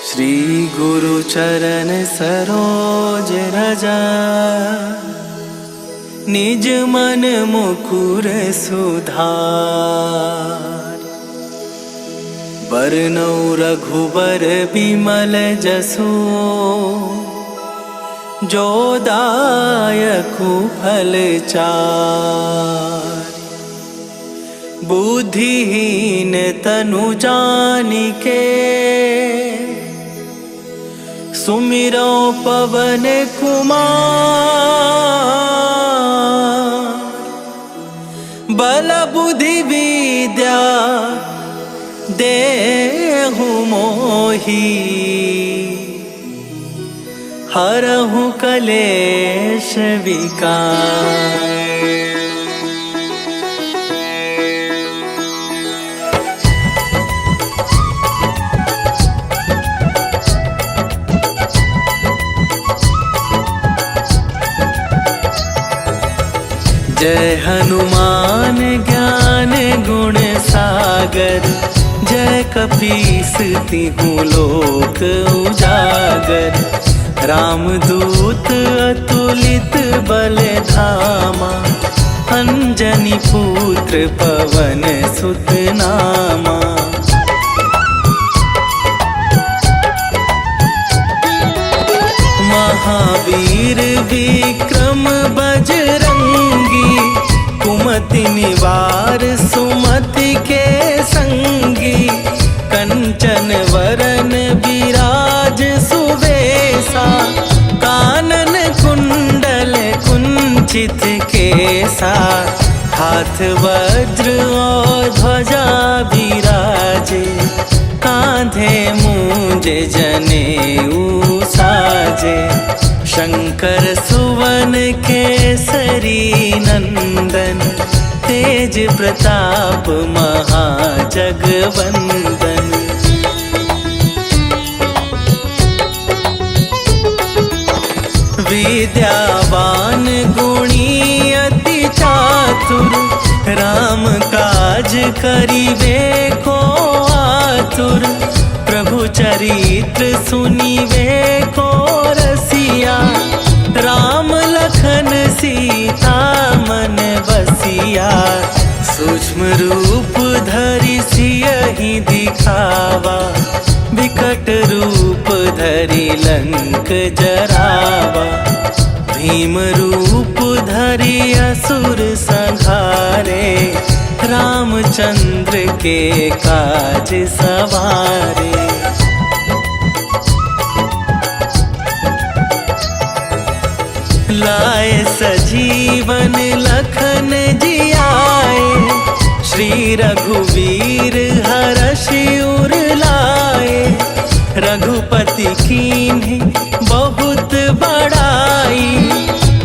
श्री गुरु चरण सरोज रजा, निज मन मुकुर सुधार। बरनौ रघुबर बिमल जसु, जो दायकु फल चार। बुद्धिहीन तनु जानिके, सुमिरो पवन कुमार। बल बुद्धि विद्या देहु मोहि, हरहु कलेश विकार। जय हनुमान ज्ञान गुण सागर, जय कपीस तिहु लोक उजागर। रामदूत अतुलित बल धामा, अंजनी पुत्र पवन सुत नामा। महावीर विक्रम बजरंगी, कुमति निवार सुमति के संगी। कंचन वरन विराज सुवेशा, कानन कुंडल कुंचित केसा। हाथ वज्र और ध्वजा विराजे, कांधे मूंज जनेऊ साजे। शंकर सुवन केसरी नंदन, तेज प्रताप महाजगवंदन। विद्यावान गुणी अति चातुर, राम काज करिबे को आतुर। प्रभु चरित्र सुनिबे को रसिया, राम लखन सीता मन बसिया। सूक्ष्म रूप धरि सियहि दिखावा, विकट रूप धरि लंक जरावा। भीम रूप धरि असुर संहारे, रामचंद्र के काज सवारे। लाए सजीवन लखन जियाए, श्री रघुवीर हरषि उर लाए। रघुपति कीन्हि बहुत बड़ाई,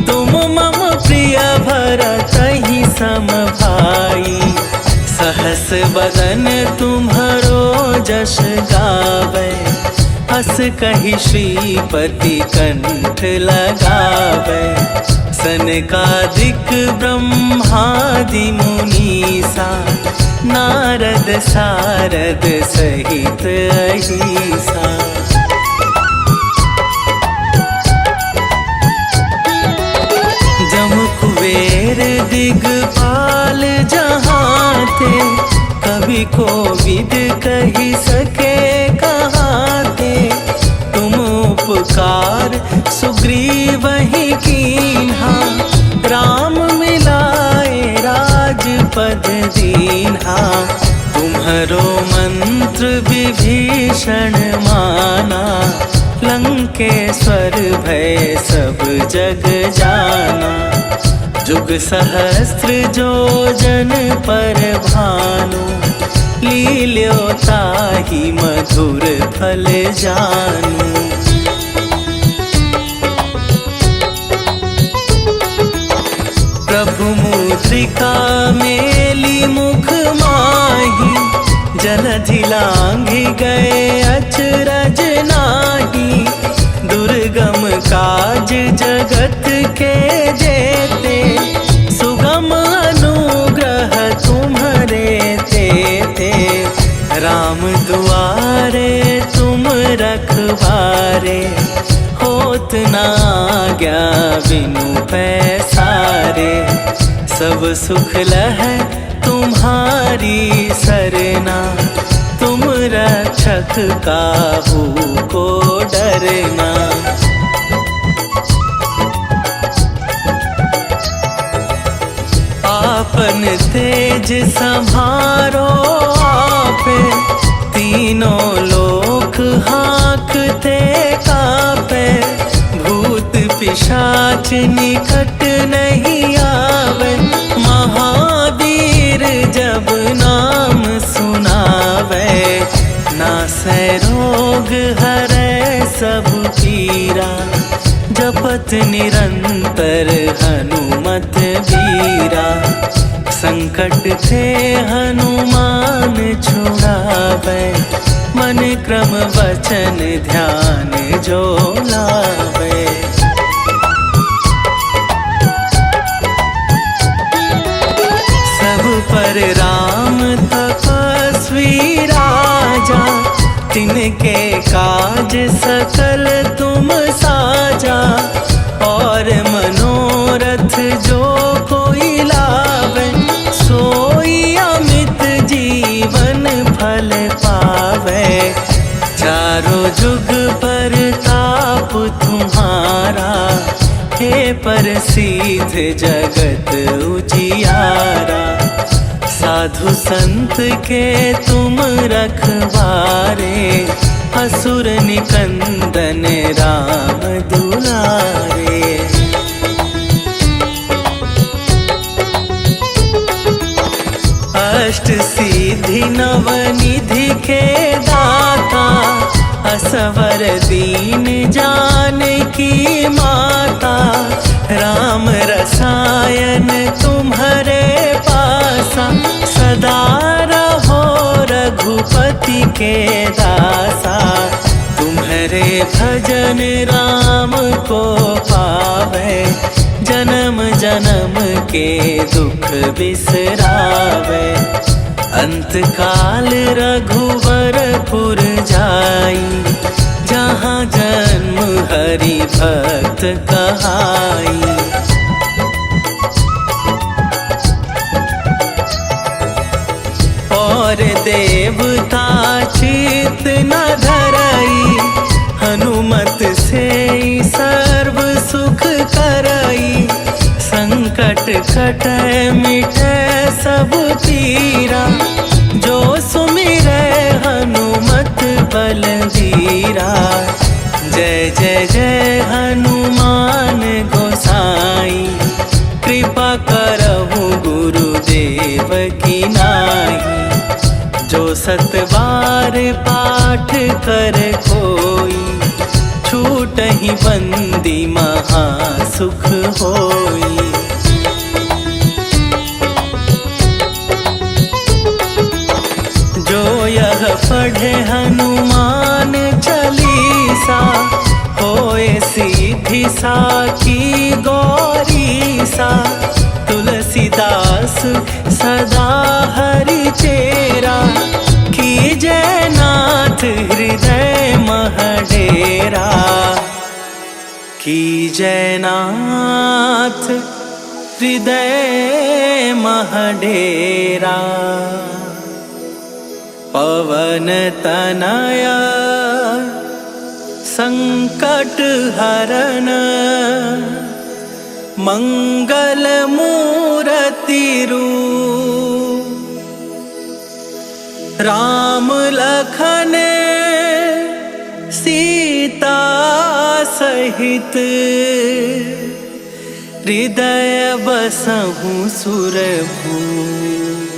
तुम मम प्रिय भरतहि सम भाई। सहस बदन तुम्हरो जस गावे, हस कहि श्रीपति कंठ लगावे। सनकादिक ब्रह्मादि मुनीसा, नारद सारद सहित अहिसा। जम कुबेर दिगपाल जहाते, कवि कोविद कहि सके कहाते। तुम उपकार सुग्रीवहि कीन्हा, राम मिलाए राजपद दीन्हा। तुम्हरो मंत्र विभीषण माना, लंकेश्वर भय सब जग जाना। जुग सहस्त्र जो जन पर भानु, लील्यो ताहि मधुर फल जानू। प्रभु मुद्रिका मेली मुख माही, जलधि लांघि गए अचरज नाही। दुर्गम काज जगत के जेते, सुगम अनुग्रह तुम्हरे तेते। राम दूत दुआरे तुम रखवारे, होत ना आज्ञा बिनु पैसारे। सब सुख लहै तुम्हारी सरना, तुम रक्षक काहू को डरना। आपन तेज संभारो आपे, तीनों लोक हाँकते कापे। भूत पिशाच निकट नहीं आवे, महावीर जब नाम सुनावे। नासै रोग हरै सब पीरा, जपत निरंतर हनुमत बीरा। संकट से हनुमान छुड़ावे, मन क्रम वचन ध्यान जो लावे। सब पर राम तपस्वी राजा, तिनके काज सकल तुम साजा। और मनोरथ जो कोई लावे, सोई अमित जीवन फल पावे। चारों जुग पर ताप तुम्हारा, हे प्रसिद्ध जगत उजियारा। साधु संत के तुम रखवारे, असुर निकंदन राम दुलारे। अष्ट सिद्धि नवनिधि के दाता, असवर दीन जानकी माता। राम रसायन तुम्हारे पासा, सदा रहो रघुपति के दासा। तुम्हारे भजन राम को पावे, जन्म जन्म के दुख बिसरावे। अंत काल रघुवरपुर जाई, जहाँ जन्म हरि भक्त कहाई। और देवता चित न धरई, हनुमत से सर्व सुख करई। संकट कटै मिटै सब पीरा, जो सुमिरै हनुमत बलबीरा। जय जय जय हनुमान गोसाई, कृपा करहु गुरुदेव की नाई। जो सत बार पाठ कर कोई, छूटहि बंदी महा सुख होई। जो यह पढ़े हनुमान चालीसा, होए सिद्धि साखी गौरीसा। तुलसीदास सदा हरि चेरा, कीजय नाथ हृदय मह डेरा। कीजय नाथ हृदय मह डेरा। पवन तनया संकट हरन, मंगल मूरति रूप। राम लखन सीता सहित, हृदय बसहु सुरभूप।